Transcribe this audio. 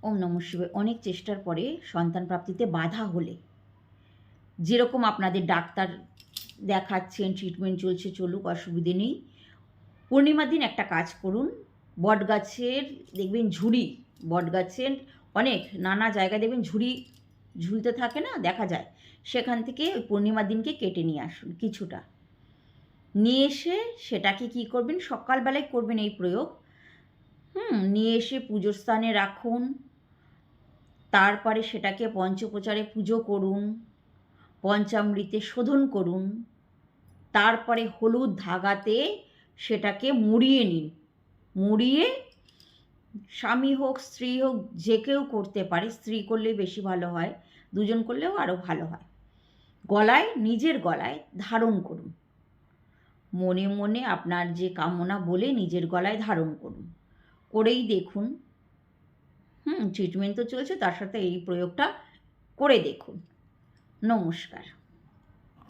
ওম নমঃ শিবায়। অনেক চেষ্টার পরে সন্তান প্রাপ্তিতে বাধা হলে, যেরকম আপনাদের ডাক্তার দেখাচ্ছেন, ট্রিটমেন্ট চলছে, চলুক, অসুবিধে নেই। পূর্ণিমার দিন একটা কাজ করুন, বটগাছের দেখবেন ঝুড়ি, বটগাছের অনেক নানা জায়গায় দেখবেন ঝুড়ি ঝুলতে থাকে না, দেখা যায়, সেখান থেকে ওই পূর্ণিমার দিনকে কেটে নিয়ে আসুন কিছুটা, নিয়ে এসে সেটাকে কী করবেন, সকালবেলায় করবেন এই প্রয়োগ, নিয়ে এসে পুজোর স্থানে রাখুন। তারপরে সেটাকে পঞ্চোপচারে পুজো করুন, পঞ্চামৃতে শোধন করুন, তারপরে হলুদ ধাগাতে সেটাকে মুড়িয়ে নিন। মুড়িয়ে স্বামী হোক স্ত্রী হোক যে কেউ করতে পারে, স্ত্রী করলে বেশি ভালো হয়, দুজন করলেও আরও ভালো হয়। গলায়, নিজের গলায় ধারণ করুন। মনে মনে আপনার যে কামনা বলে নিজের গলায় ধারণ করুন। করেই দেখুন। ট্রিটমেন্ট তো চলছে, তার সাথে এই প্রয়োগটা করে দেখুন। নমস্কার।